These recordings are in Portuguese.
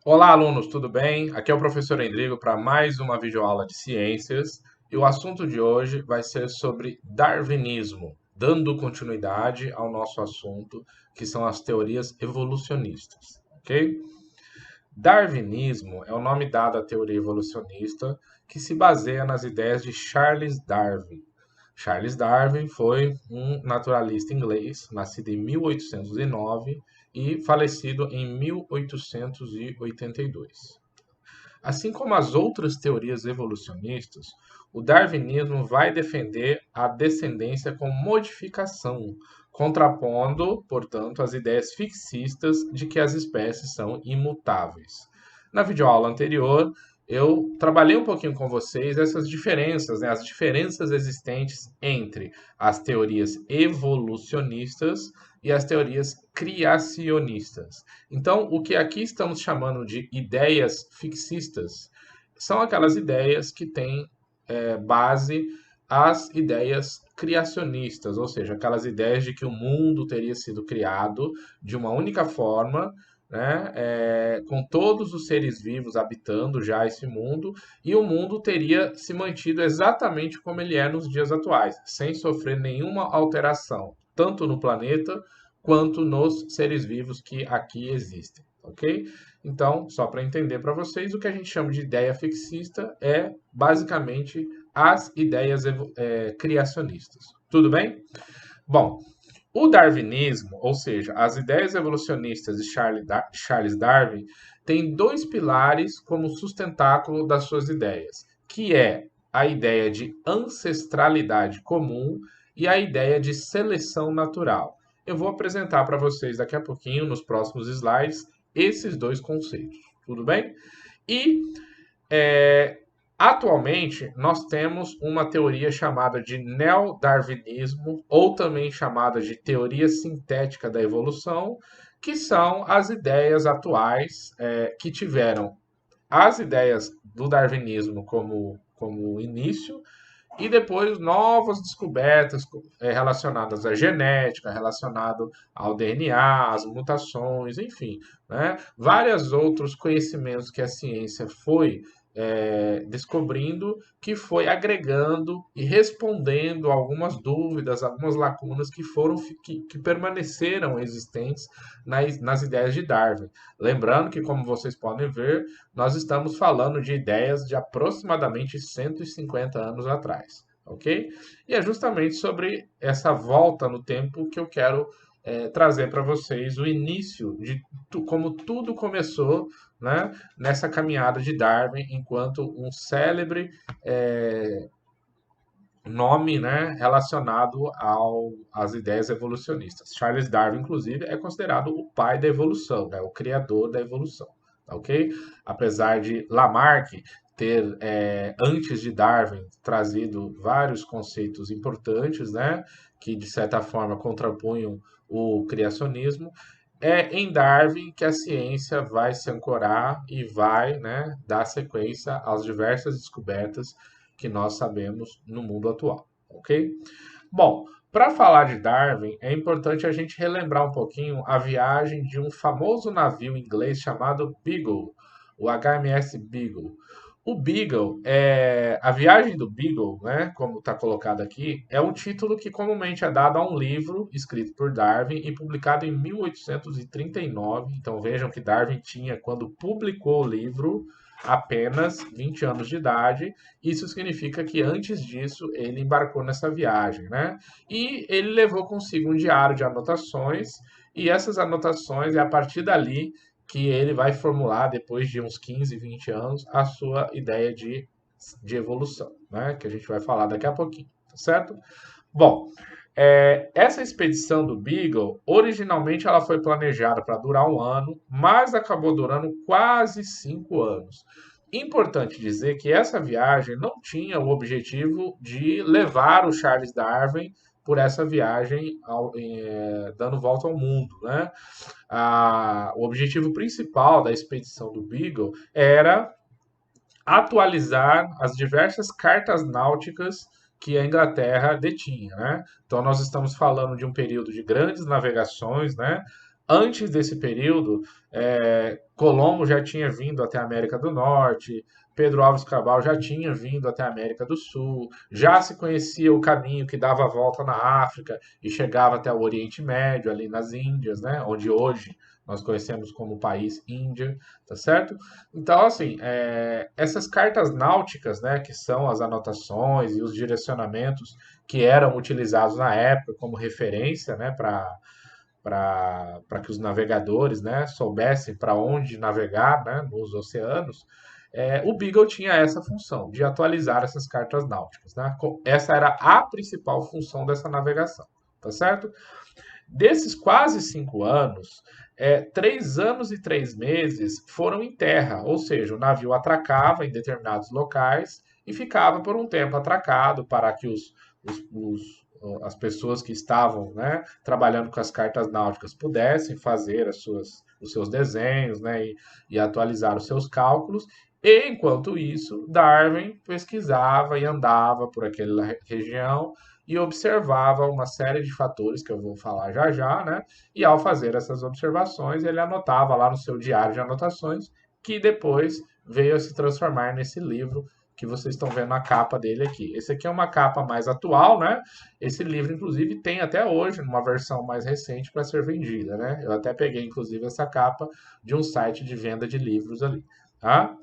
Olá, alunos, tudo bem? Aqui é o professor Endrigo para mais uma videoaula de ciências e o assunto de hoje vai ser sobre darwinismo, dando continuidade ao nosso assunto, que são as teorias evolucionistas, ok? Darwinismo é o nome dado à teoria evolucionista que se baseia nas ideias de Charles Darwin. Charles Darwin foi um naturalista inglês, nascido em 1809 e falecido em 1882. Assim como as outras teorias evolucionistas, o darwinismo vai defender a descendência com modificação, contrapondo, portanto, as ideias fixistas de que as espécies são imutáveis. Na videoaula anterior, eu trabalhei um pouquinho com vocês essas diferenças, né, as diferenças existentes entre as teorias evolucionistas e as teorias criacionistas. Então, o que aqui estamos chamando de ideias fixistas são aquelas ideias que têm base as ideias criacionistas, ou seja, aquelas ideias de que o mundo teria sido criado de uma única forma, né, com todos os seres vivos habitando já esse mundo, e o mundo teria se mantido exatamente como ele é nos dias atuais, sem sofrer nenhuma alteração, tanto no planeta quanto nos seres vivos que aqui existem, ok? Então, só para entender para vocês, o que a gente chama de ideia fixista é basicamente as ideias criacionistas. Tudo bem? Bom, o darwinismo, ou seja, as ideias evolucionistas de Charles Darwin, tem dois pilares como sustentáculo das suas ideias, que é a ideia de ancestralidade comum e a ideia de seleção natural. Eu vou apresentar para vocês daqui a pouquinho, nos próximos slides, esses dois conceitos. Tudo bem? E é, atualmente, nós temos uma teoria chamada de neodarwinismo, ou também chamada de teoria sintética da evolução, que são as ideias atuais que tiveram as ideias do darwinismo como início e depois novas descobertas relacionadas à genética, relacionado ao DNA, às mutações, enfim, né? Vários outros conhecimentos que a ciência foi descobrindo, que foi agregando e respondendo algumas dúvidas, algumas lacunas que foram que permaneceram existentes nas ideias de Darwin. Lembrando que, como vocês podem ver, nós estamos falando de ideias de aproximadamente 150 anos atrás, ok? E é justamente sobre essa volta no tempo que eu quero trazer para vocês o início de como tudo começou, né, nessa caminhada de Darwin enquanto um célebre é, nome, né, relacionado às ideias evolucionistas. Charles Darwin, inclusive, é considerado o pai da evolução, né, o criador da evolução, tá ok? Apesar de Lamarck ter, antes de Darwin, trazido vários conceitos importantes, né, que de certa forma contrapunham o criacionismo, é em Darwin que a ciência vai se ancorar e vai, né, dar sequência às diversas descobertas que nós sabemos no mundo atual, ok? Bom, para falar de Darwin, é importante a gente relembrar um pouquinho a viagem de um famoso navio inglês chamado Beagle, o HMS Beagle. O Beagle, a viagem do Beagle, né, como está colocado aqui, é um título que comumente é dado a um livro escrito por Darwin e publicado em 1839. Então vejam que Darwin tinha, quando publicou o livro, apenas 20 anos de idade. Isso significa que antes disso ele embarcou nessa viagem, né? E ele levou consigo um diário de anotações, e essas anotações é a partir dali que ele vai formular, depois de uns 15, 20 anos, a sua ideia de evolução, né? Que a gente vai falar daqui a pouquinho, tá certo? Bom, essa expedição do Beagle, originalmente ela foi planejada para durar um ano, mas acabou durando quase 5 anos. Importante dizer que essa viagem não tinha o objetivo de levar o Charles Darwin por essa viagem dando volta ao mundo, né? O objetivo principal da expedição do Beagle era atualizar as diversas cartas náuticas que a Inglaterra detinha, né? Então nós estamos falando de um período de grandes navegações, né? Antes desse período, Colombo já tinha vindo até a América do Norte, Pedro Álvares Cabral já tinha vindo até a América do Sul, já se conhecia o caminho que dava a volta na África e chegava até o Oriente Médio, ali nas Índias, né? Onde hoje nós conhecemos como país Índia, tá certo? Então, assim, essas cartas náuticas, né, que são as anotações e os direcionamentos que eram utilizados na época como referência, né, para que os navegadores, né, soubessem para onde navegar, né, nos oceanos, o Beagle tinha essa função de atualizar essas cartas náuticas. Né? Essa era a principal função dessa navegação, tá certo? Desses quase 5 anos, 3 anos e 3 meses foram em terra, ou seja, o navio atracava em determinados locais e ficava por um tempo atracado para que as pessoas que estavam, né, trabalhando com as cartas náuticas pudessem fazer os seus desenhos, né, e atualizar os seus cálculos. E, enquanto isso, Darwin pesquisava e andava por aquela região e observava uma série de fatores que eu vou falar já já, né? E ao fazer essas observações, ele anotava lá no seu diário de anotações, que depois veio a se transformar nesse livro que vocês estão vendo a capa dele aqui. Esse aqui é uma capa mais atual, né? Esse livro, inclusive, tem até hoje uma versão mais recente para ser vendida, né? Eu até peguei, inclusive, essa capa de um site de venda de livros ali, tá?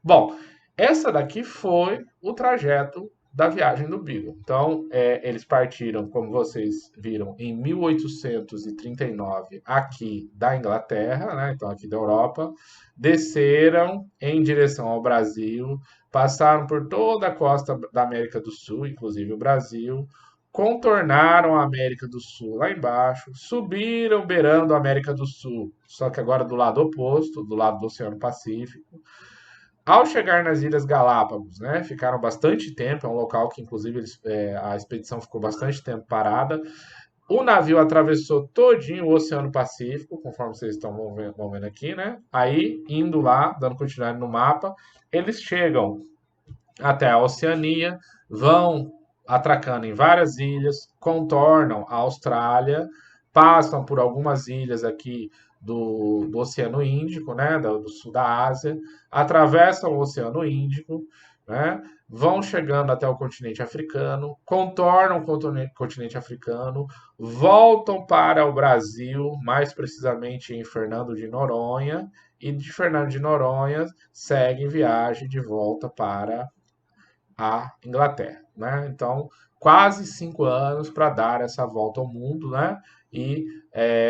Bom, essa daqui foi o trajeto da viagem do Beagle. Então, eles partiram, como vocês viram, em 1839 aqui da Inglaterra, né? Então aqui da Europa, desceram em direção ao Brasil, passaram por toda a costa da América do Sul, inclusive o Brasil, contornaram a América do Sul lá embaixo, subiram beirando a América do Sul, só que agora do lado oposto, do lado do Oceano Pacífico. Ao chegar nas Ilhas Galápagos, né, ficaram bastante tempo, é um local que, inclusive, a expedição ficou bastante tempo parada. O navio atravessou todinho o Oceano Pacífico, conforme vocês estão vendo aqui, né? Aí, indo lá, dando continuidade no mapa, eles chegam até a Oceania, vão atracando em várias ilhas, contornam a Austrália, passam por algumas ilhas aqui do Oceano Índico, né, do sul da Ásia, atravessam o Oceano Índico, né, vão chegando até o continente africano, contornam o continente africano, voltam para o Brasil, mais precisamente em Fernando de Noronha, e de Fernando de Noronha seguem viagem de volta para a Inglaterra, né? Então, quase 5 anos para dar essa volta ao mundo, né? E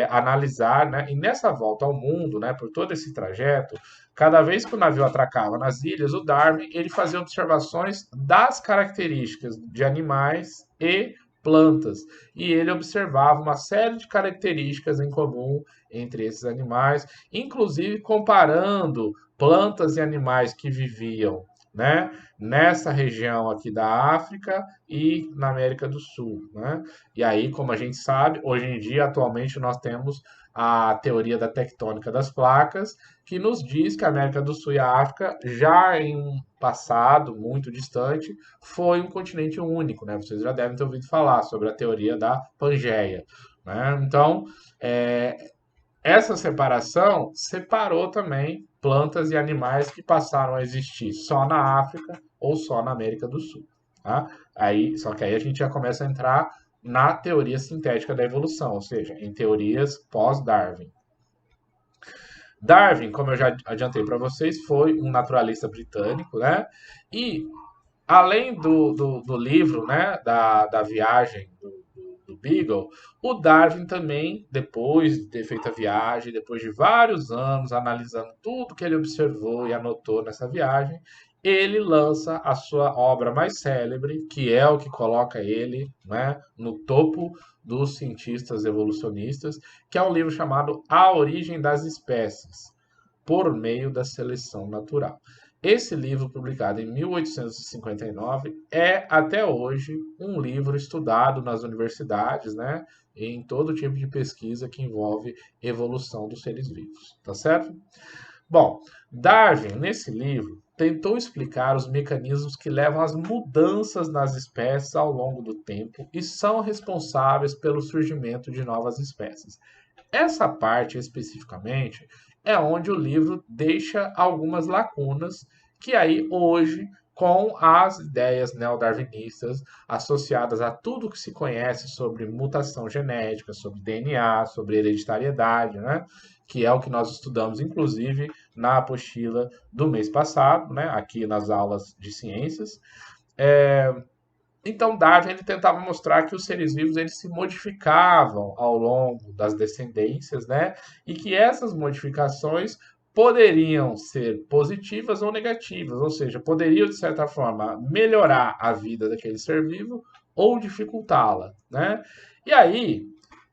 analisar, né? E nessa volta ao mundo, né? Por todo esse trajeto, cada vez que o navio atracava nas ilhas, o Darwin ele fazia observações das características de animais e plantas e ele observava uma série de características em comum entre esses animais, inclusive comparando plantas e animais que viviam, né, nessa região aqui da África e na América do Sul, né? E aí, como a gente sabe, hoje em dia, atualmente, nós temos a teoria da tectônica das placas, que nos diz que a América do Sul e a África, já em um passado muito distante, foi um continente único, né? Vocês já devem ter ouvido falar sobre a teoria da Pangeia, né? Então, é, essa separação separou também plantas e animais que passaram a existir só na África ou só na América do Sul. Tá? Só que aí a gente já começa a entrar na teoria sintética da evolução, ou seja, em teorias pós-Darwin. Darwin, como eu já adiantei para vocês, foi um naturalista britânico, né? E além do livro, né, da viagem do Beagle, o Darwin também, depois de ter feito a viagem, depois de vários anos analisando tudo que ele observou e anotou nessa viagem, ele lança a sua obra mais célebre, que é o que coloca ele, né, no topo dos cientistas evolucionistas, que é um livro chamado A Origem das Espécies, por meio da seleção natural. Esse livro, publicado em 1859, é até hoje um livro estudado nas universidades, né, em todo tipo de pesquisa que envolve evolução dos seres vivos, tá certo? Bom, Darwin, nesse livro, tentou explicar os mecanismos que levam às mudanças nas espécies ao longo do tempo e são responsáveis pelo surgimento de novas espécies. Essa parte especificamente é onde o livro deixa algumas lacunas que aí hoje, com as ideias neodarwinistas associadas a tudo que se conhece sobre mutação genética, sobre DNA, sobre hereditariedade, né? Que é o que nós estudamos, inclusive, na apostila do mês passado, né? Aqui nas aulas de ciências. Então, Darwin ele tentava mostrar que os seres vivos eles se modificavam ao longo das descendências, né? E que essas modificações poderiam ser positivas ou negativas, ou seja, poderiam, de certa forma, melhorar a vida daquele ser vivo ou dificultá-la, né? E aí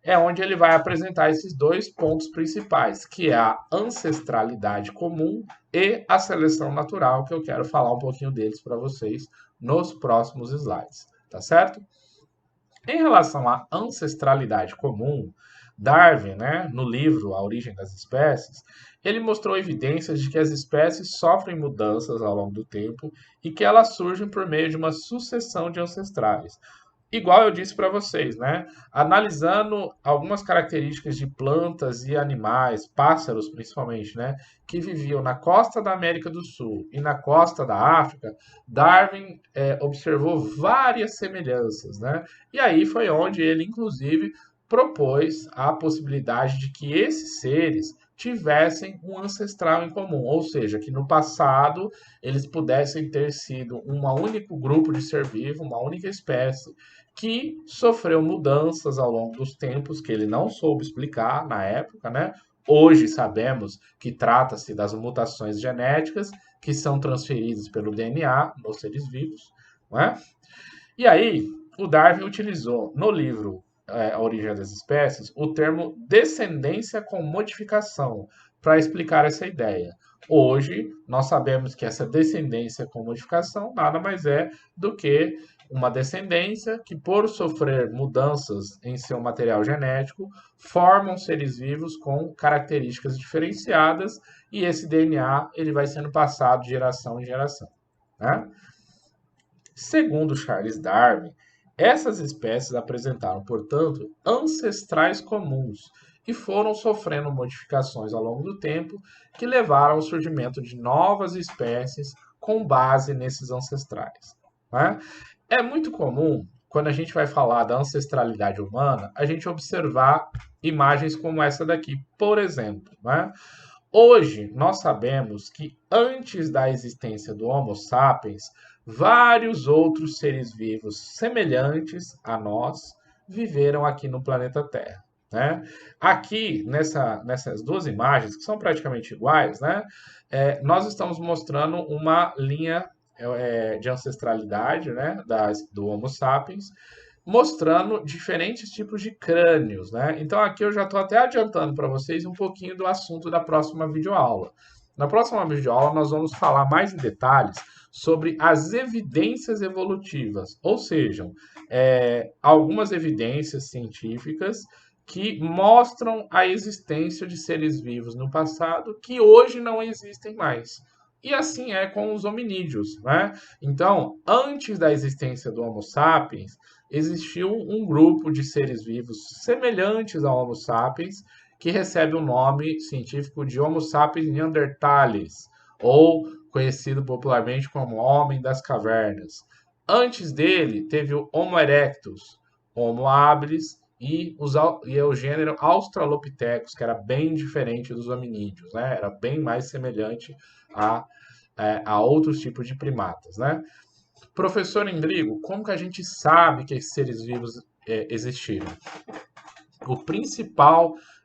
é onde ele vai apresentar esses dois pontos principais, que é a ancestralidade comum e a seleção natural, que eu quero falar um pouquinho deles para vocês nos próximos slides, tá certo? Em relação à ancestralidade comum, Darwin, né, no livro A Origem das Espécies, ele mostrou evidências de que as espécies sofrem mudanças ao longo do tempo e que elas surgem por meio de uma sucessão de ancestrais. Igual eu disse para vocês, né? Analisando algumas características de plantas e animais, pássaros principalmente, né? Que viviam na costa da América do Sul e na costa da África, Darwin observou várias semelhanças, né? E aí foi onde ele, inclusive, propôs a possibilidade de que esses seres tivessem um ancestral em comum, ou seja, que no passado eles pudessem ter sido um único grupo de ser vivo, uma única espécie, que sofreu mudanças ao longo dos tempos que ele não soube explicar na época, né? Hoje sabemos que trata-se das mutações genéticas que são transferidas pelo DNA nos seres vivos, não é? E aí, o Darwin utilizou no livro A Origem das Espécies o termo descendência com modificação para explicar essa ideia. Hoje, nós sabemos que essa descendência com modificação nada mais é do que uma descendência que, por sofrer mudanças em seu material genético, formam seres vivos com características diferenciadas e esse DNA ele vai sendo passado de geração em geração, né? Segundo Charles Darwin, essas espécies apresentaram, portanto, ancestrais comuns e foram sofrendo modificações ao longo do tempo que levaram ao surgimento de novas espécies com base nesses ancestrais, né? É muito comum, quando a gente vai falar da ancestralidade humana, a gente observar imagens como essa daqui, por exemplo, né? Hoje, nós sabemos que antes da existência do Homo sapiens, vários outros seres vivos semelhantes a nós viveram aqui no planeta Terra, né? Aqui, nessas duas imagens, que são praticamente iguais, né? Nós estamos mostrando uma linha de ancestralidade, né? Do Homo sapiens, mostrando diferentes tipos de crânios, né? Então aqui eu já estou até adiantando para vocês um pouquinho do assunto da próxima videoaula. Na próxima videoaula nós vamos falar mais em detalhes sobre as evidências evolutivas, ou seja, algumas evidências científicas que mostram a existência de seres vivos no passado que hoje não existem mais. E assim é com os hominídeos, né? Então, antes da existência do Homo sapiens, existiu um grupo de seres vivos semelhantes ao Homo sapiens, que recebe o nome científico de Homo sapiens neanderthalis, ou conhecido popularmente como Homem das Cavernas. Antes dele, teve o Homo erectus, Homo habilis e o gênero Australopithecus, que era bem diferente dos hominídeos, né? Era bem mais semelhante a outros tipos de primatas, né? Professor Endrigo, como que a gente sabe que esses seres vivos existiram?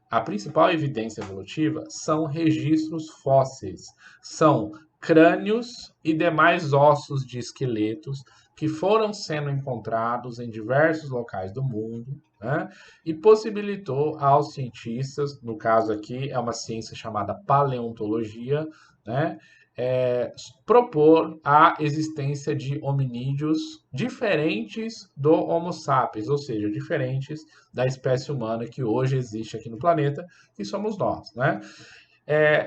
A principal evidência evolutiva são registros fósseis, são crânios e demais ossos de esqueletos que foram sendo encontrados em diversos locais do mundo, né? E possibilitou aos cientistas, no caso aqui é uma ciência chamada paleontologia, né? Propor a existência de hominídeos diferentes do Homo sapiens, ou seja, diferentes da espécie humana que hoje existe aqui no planeta, que somos nós, né?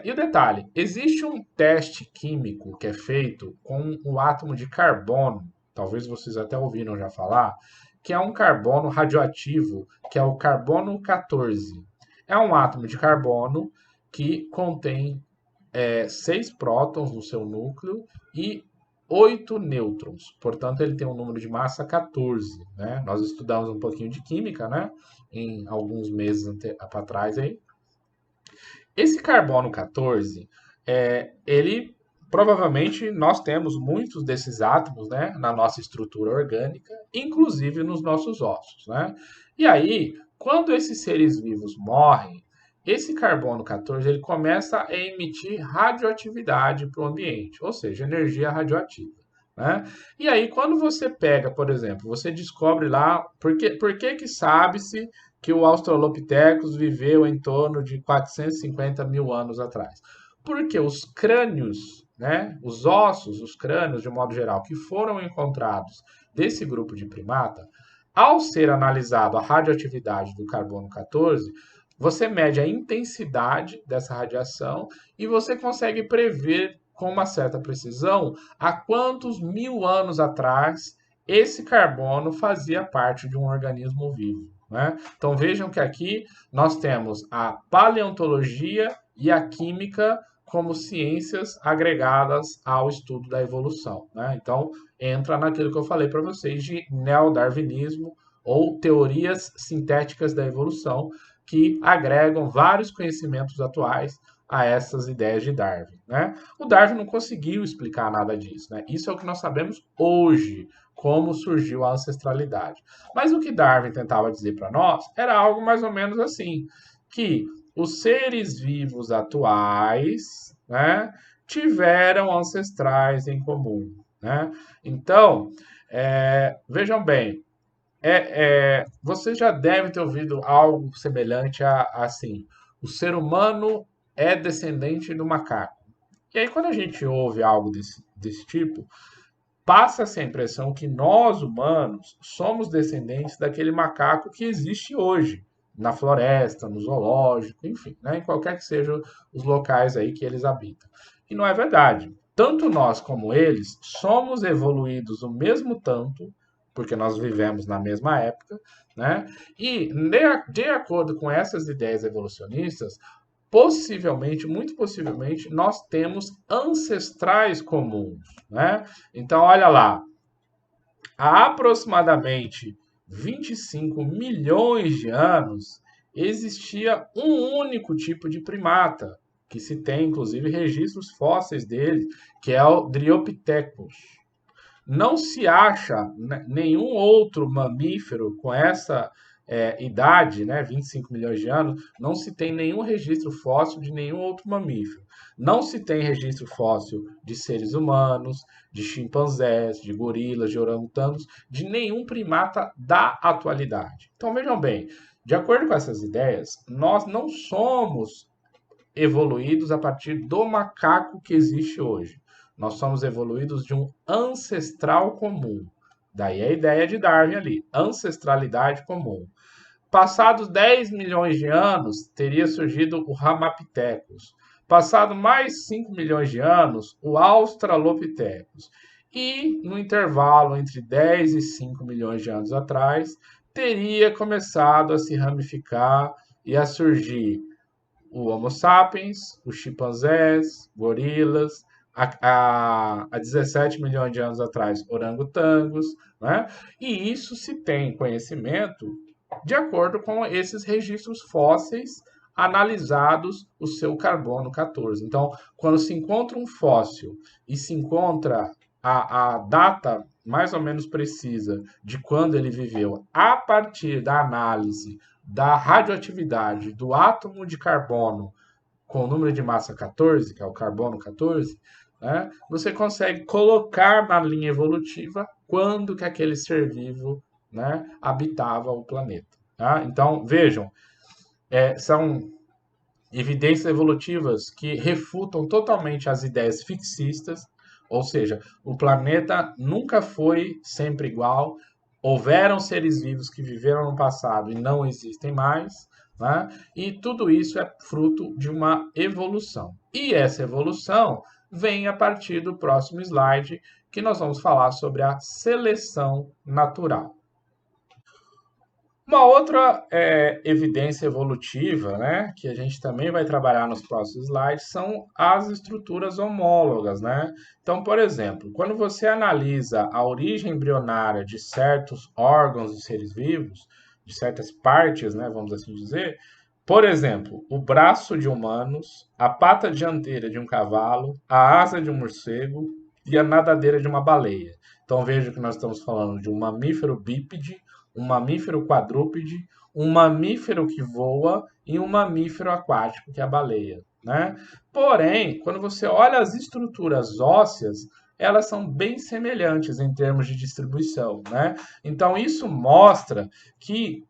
E o detalhe, existe um teste químico que é feito com o átomo de carbono, talvez vocês até ouviram já falar, que é um carbono radioativo, que é o carbono 14. É um átomo de carbono que contém 6 prótons no seu núcleo e 8 nêutrons. Portanto, ele tem um número de massa 14. Né? Nós estudamos um pouquinho de química, né? Em alguns meses para trás aí. Esse carbono 14, ele provavelmente nós temos muitos desses átomos, né, na nossa estrutura orgânica, inclusive nos nossos ossos, né? E aí, quando esses seres vivos morrem, esse carbono 14 ele começa a emitir radioatividade para o ambiente, ou seja, energia radioativa. Né? E aí, quando você pega, por exemplo, você descobre lá, por que sabe-se que o Australopithecus viveu em torno de 450 mil anos atrás? Porque os crânios, né, os ossos, os crânios de um modo geral, que foram encontrados desse grupo de primata, ao ser analisado a radioatividade do carbono 14, você mede a intensidade dessa radiação e você consegue prever com uma certa precisão há quantos mil anos atrás esse carbono fazia parte de um organismo vivo. Né? Então vejam que aqui nós temos a paleontologia e a química como ciências agregadas ao estudo da evolução. Né? Então entra naquilo que eu falei para vocês de neodarwinismo ou teorias sintéticas da evolução que agregam vários conhecimentos atuais a essas ideias de Darwin. Né? O Darwin não conseguiu explicar nada disso. Né? Isso é o que nós sabemos hoje, como surgiu a ancestralidade. Mas o que Darwin tentava dizer para nós era algo mais ou menos assim, que os seres vivos atuais, né, tiveram ancestrais em comum. Né? Então, vejam bem, você já deve ter ouvido algo semelhante a assim: o ser humano é descendente do macaco. E aí, quando a gente ouve algo desse tipo, passa-se a impressão que nós, humanos, somos descendentes daquele macaco que existe hoje, na floresta, no zoológico, enfim, né, em qualquer que sejam os locais aí que eles habitam. E não é verdade. Tanto nós como eles somos evoluídos o mesmo tanto, porque nós vivemos na mesma época, né? E de acordo com essas ideias evolucionistas, possivelmente, muito possivelmente, nós temos ancestrais comuns, né? Então, olha lá, há aproximadamente 25 milhões de anos existia um único tipo de primata, que se tem inclusive registros fósseis dele, que é o Dryopithecus. Não se acha nenhum outro mamífero com essa idade, né, 25 milhões de anos, não se tem nenhum registro fóssil de nenhum outro mamífero. Não se tem registro fóssil de seres humanos, de chimpanzés, de gorilas, de orangotangos, de nenhum primata da atualidade. Então vejam bem, de acordo com essas ideias, nós não somos evoluídos a partir do macaco que existe hoje. Nós somos evoluídos de um ancestral comum. Daí a ideia de Darwin ali, ancestralidade comum. Passados 10 milhões de anos, teria surgido o Ramapithecus. Passado mais 5 milhões de anos, o Australopithecus. E no intervalo entre 10 e 5 milhões de anos atrás, teria começado a se ramificar e a surgir o Homo sapiens, os chimpanzés, gorilas, há 17 milhões de anos atrás, orangotangos, né? E isso se tem conhecimento de acordo com esses registros fósseis analisados o seu carbono 14. Então, quando se encontra um fóssil e se encontra a data mais ou menos precisa de quando ele viveu, a partir da análise da radioatividade do átomo de carbono com o número de massa 14, que é o carbono 14, né, você consegue colocar na linha evolutiva quando que aquele ser vivo, né, habitava o planeta. Tá? Então, vejam, são evidências evolutivas que refutam totalmente as ideias fixistas, ou seja, o planeta nunca foi sempre igual, houveram seres vivos que viveram no passado e não existem mais, né? E tudo isso é fruto de uma evolução. E essa evolução vem a partir do próximo slide, que nós vamos falar sobre a seleção natural. Uma outra evidência evolutiva, né, que a gente também vai trabalhar nos próximos slides, são as estruturas homólogas, né? Então, por exemplo, quando você analisa a origem embrionária de certos órgãos de seres vivos, de certas partes, né, vamos assim dizer, por exemplo, o braço de humanos, a pata dianteira de um cavalo, a asa de um morcego e a nadadeira de uma baleia. Então, veja que nós estamos falando de um mamífero bípede, um mamífero quadrúpede, um mamífero que voa e um mamífero aquático, que é a baleia, né? Porém, quando você olha as estruturas ósseas, elas são bem semelhantes em termos de distribuição, né? Então, isso mostra que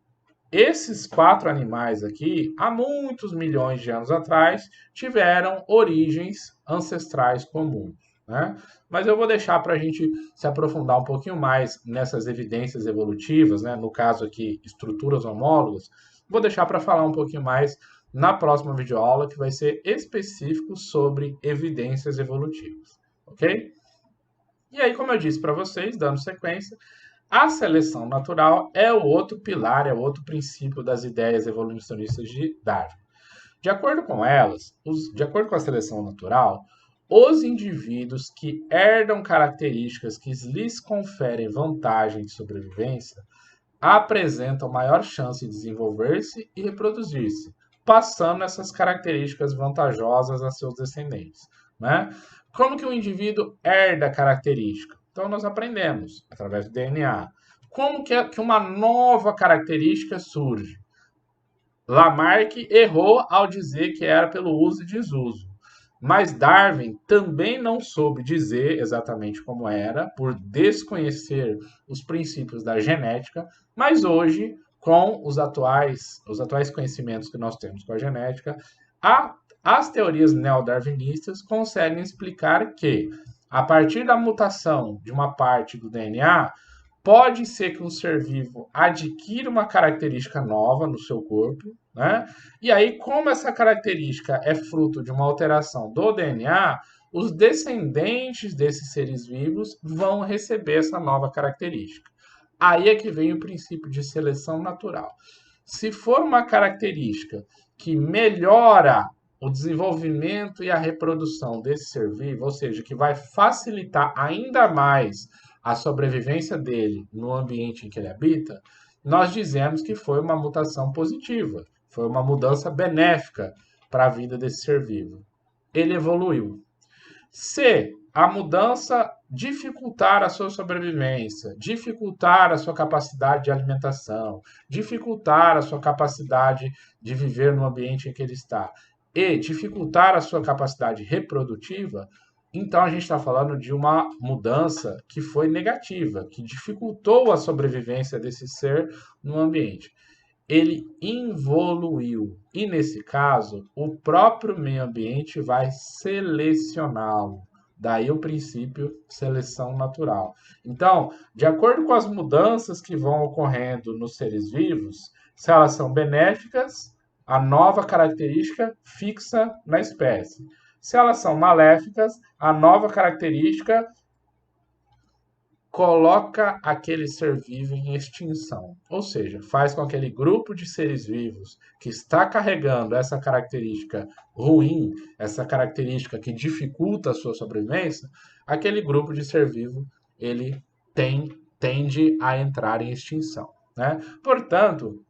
esses quatro animais aqui, há muitos milhões de anos atrás, tiveram origens ancestrais comuns, né? Mas eu vou deixar para a gente se aprofundar um pouquinho mais nessas evidências evolutivas, né? No caso aqui, estruturas homólogas, vou deixar para falar um pouquinho mais na próxima videoaula, que vai ser específico sobre evidências evolutivas, ok? E aí, como eu disse para vocês, dando sequência, a seleção natural é o outro pilar, é o outro princípio das ideias evolucionistas de Darwin. De acordo com elas, de acordo com a seleção natural, os indivíduos que herdam características que lhes conferem vantagem de sobrevivência apresentam maior chance de desenvolver-se e reproduzir-se, passando essas características vantajosas a seus descendentes, né? Como que o indivíduo herda característica? Então nós aprendemos através do DNA. Como que uma nova característica surge? Lamarck errou ao dizer que era pelo uso e desuso. Mas Darwin também não soube dizer exatamente como era, por desconhecer os princípios da genética, mas hoje, com os atuais conhecimentos que nós temos com a genética, as teorias neodarwinistas conseguem explicar que, a partir da mutação de uma parte do DNA, pode ser que um ser vivo adquira uma característica nova no seu corpo, né? E aí, como essa característica é fruto de uma alteração do DNA, os descendentes desses seres vivos vão receber essa nova característica. Aí é que vem o princípio de seleção natural. Se for uma característica que melhora o desenvolvimento e a reprodução desse ser vivo, ou seja, que vai facilitar ainda mais a sobrevivência dele no ambiente em que ele habita, nós dizemos que foi uma mutação positiva, foi uma mudança benéfica para a vida desse ser vivo. Ele evoluiu. Se a mudança dificultar a sua sobrevivência, dificultar a sua capacidade de alimentação, dificultar a sua capacidade de viver no ambiente em que ele está e dificultar a sua capacidade reprodutiva, então a gente está falando de uma mudança que foi negativa, que dificultou a sobrevivência desse ser no ambiente. Ele evoluiu. E nesse caso, o próprio meio ambiente vai selecioná-lo. Daí o princípio seleção natural. Então, de acordo com as mudanças que vão ocorrendo nos seres vivos, se elas são benéficas, a nova característica fixa na espécie. Se elas são maléficas, a nova característica coloca aquele ser vivo em extinção, ou seja, faz com que aquele grupo de seres vivos que está carregando essa característica ruim, essa característica que dificulta a sua sobrevivência, aquele grupo de ser vivo ele tende a entrar em extinção, né? Portanto,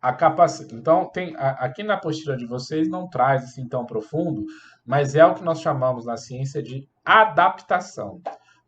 a capacidade. Então, aqui na apostila de vocês não traz assim tão profundo, mas é o que nós chamamos na ciência de adaptação.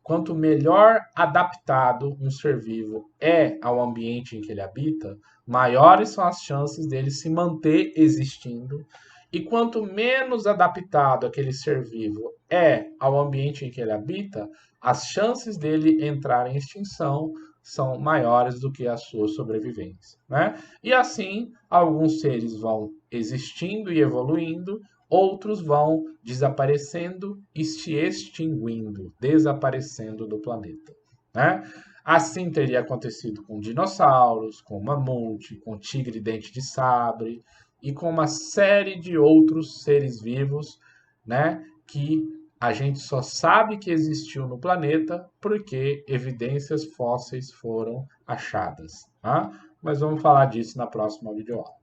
Quanto melhor adaptado um ser vivo é ao ambiente em que ele habita, maiores são as chances dele se manter existindo. E quanto menos adaptado aquele ser vivo é ao ambiente em que ele habita, as chances dele entrar em extinção são maiores do que a sua sobrevivência, né? E assim, alguns seres vão existindo e evoluindo, outros vão desaparecendo e se extinguindo, desaparecendo do planeta, né? Assim teria acontecido com dinossauros, com mamute, com tigre dente de sabre e com uma série de outros seres vivos, né, que a gente só sabe que existiu no planeta porque evidências fósseis foram achadas. tá? Mas vamos falar disso na próxima videoaula.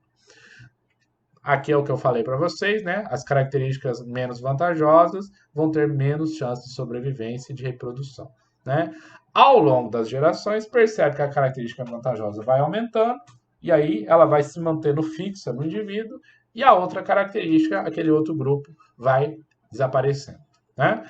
Aqui é o que eu falei para vocês, né? As características menos vantajosas vão ter menos chance de sobrevivência e de reprodução, né? Ao longo das gerações, percebe que a característica vantajosa vai aumentando e aí ela vai se mantendo fixa no indivíduo e a outra característica, aquele outro grupo, vai desaparecendo, né?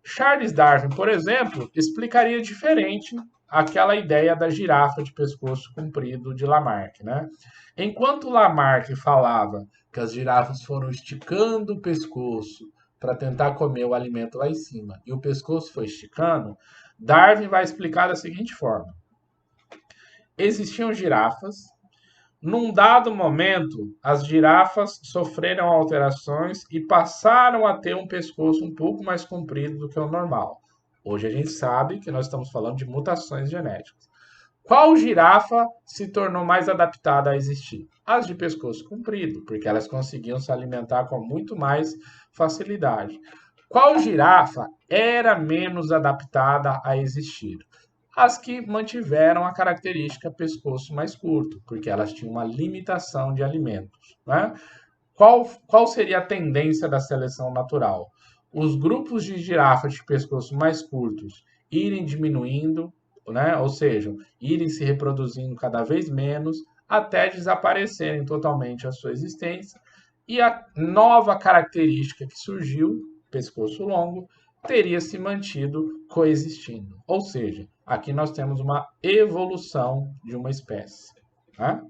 Charles Darwin, por exemplo, explicaria diferente aquela ideia da girafa de pescoço comprido de Lamarck, né? Enquanto Lamarck falava que as girafas foram esticando o pescoço para tentar comer o alimento lá em cima e o pescoço foi esticando, Darwin vai explicar da seguinte forma: existiam girafas. Num dado momento, as girafas sofreram alterações e passaram a ter um pescoço um pouco mais comprido do que o normal. Hoje a gente sabe que nós estamos falando de mutações genéticas. Qual girafa se tornou mais adaptada a existir? As de pescoço comprido, porque elas conseguiam se alimentar com muito mais facilidade. Qual girafa era menos adaptada a existir? As que mantiveram a característica pescoço mais curto, porque elas tinham uma limitação de alimentos, né? Qual seria a tendência da seleção natural? Os grupos de girafas de pescoço mais curtos irem diminuindo, né? Ou seja, irem se reproduzindo cada vez menos, até desaparecerem totalmente a sua existência. E a nova característica que surgiu, pescoço longo, teria se mantido coexistindo. Ou seja, aqui nós temos uma evolução de uma espécie. Né?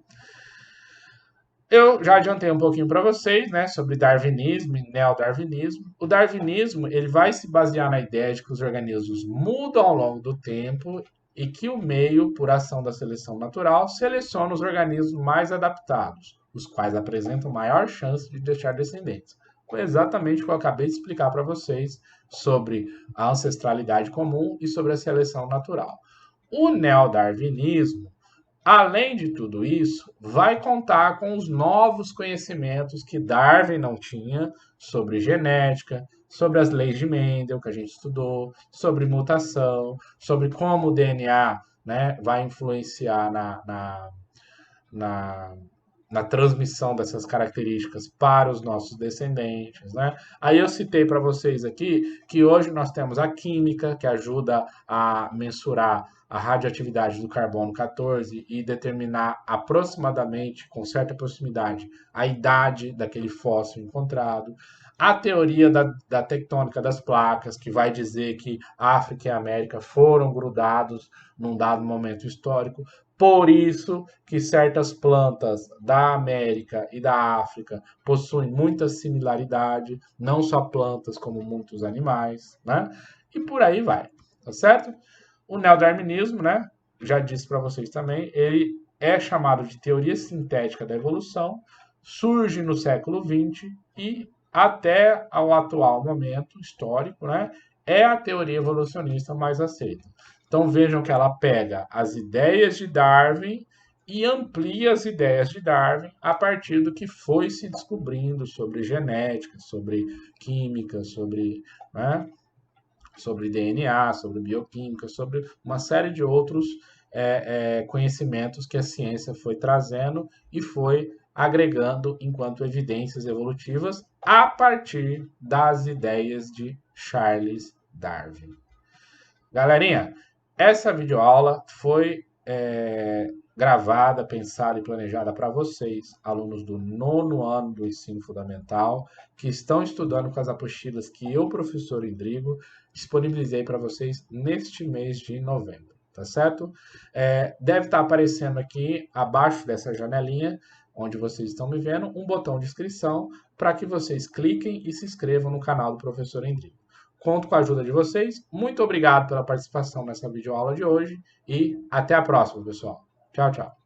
Eu já adiantei um pouquinho para vocês, né, sobre darwinismo e neodarwinismo. O darwinismo ele vai se basear na ideia de que os organismos mudam ao longo do tempo e que o meio, por ação da seleção natural, seleciona os organismos mais adaptados, os quais apresentam maior chance de deixar descendentes. Foi exatamente o que eu acabei de explicar para vocês sobre a ancestralidade comum e sobre a seleção natural. O neodarwinismo, além de tudo isso, vai contar com os novos conhecimentos que Darwin não tinha sobre genética, sobre as leis de Mendel, que a gente estudou, sobre mutação, sobre como o DNA, né, vai influenciar na, na transmissão dessas características para os nossos descendentes, né? Aí eu citei para vocês aqui que hoje nós temos a química, que ajuda a mensurar a radioatividade do carbono 14 e determinar aproximadamente, com certa proximidade, a idade daquele fóssil encontrado. A teoria da tectônica das placas, que vai dizer que África e América foram grudados num dado momento histórico. Por isso que certas plantas da América e da África possuem muita similaridade, não só plantas como muitos animais, né? E por aí vai, tá certo? O neodarwinismo, né? Já disse para vocês também, ele é chamado de teoria sintética da evolução, surge no século XX e até ao atual momento histórico, né? É a teoria evolucionista mais aceita. Então vejam que ela pega as ideias de Darwin e amplia as ideias de Darwin a partir do que foi se descobrindo sobre genética, sobre química, né, sobre DNA, sobre bioquímica, sobre uma série de outros conhecimentos que a ciência foi trazendo e foi agregando enquanto evidências evolutivas a partir das ideias de Charles Darwin. Galerinha, essa videoaula foi gravada, pensada e planejada para vocês, alunos do 9º ano do ensino fundamental, que estão estudando com as apostilas que eu, professor Indrigo, disponibilizei para vocês neste mês de novembro, tá certo? Deve estar aparecendo aqui abaixo dessa janelinha, onde vocês estão me vendo, um botão de inscrição para que vocês cliquem e se inscrevam no canal do professor Indrigo. Conto com a ajuda de vocês. Muito obrigado pela participação nessa videoaula de hoje e até a próxima, pessoal. Tchau, tchau.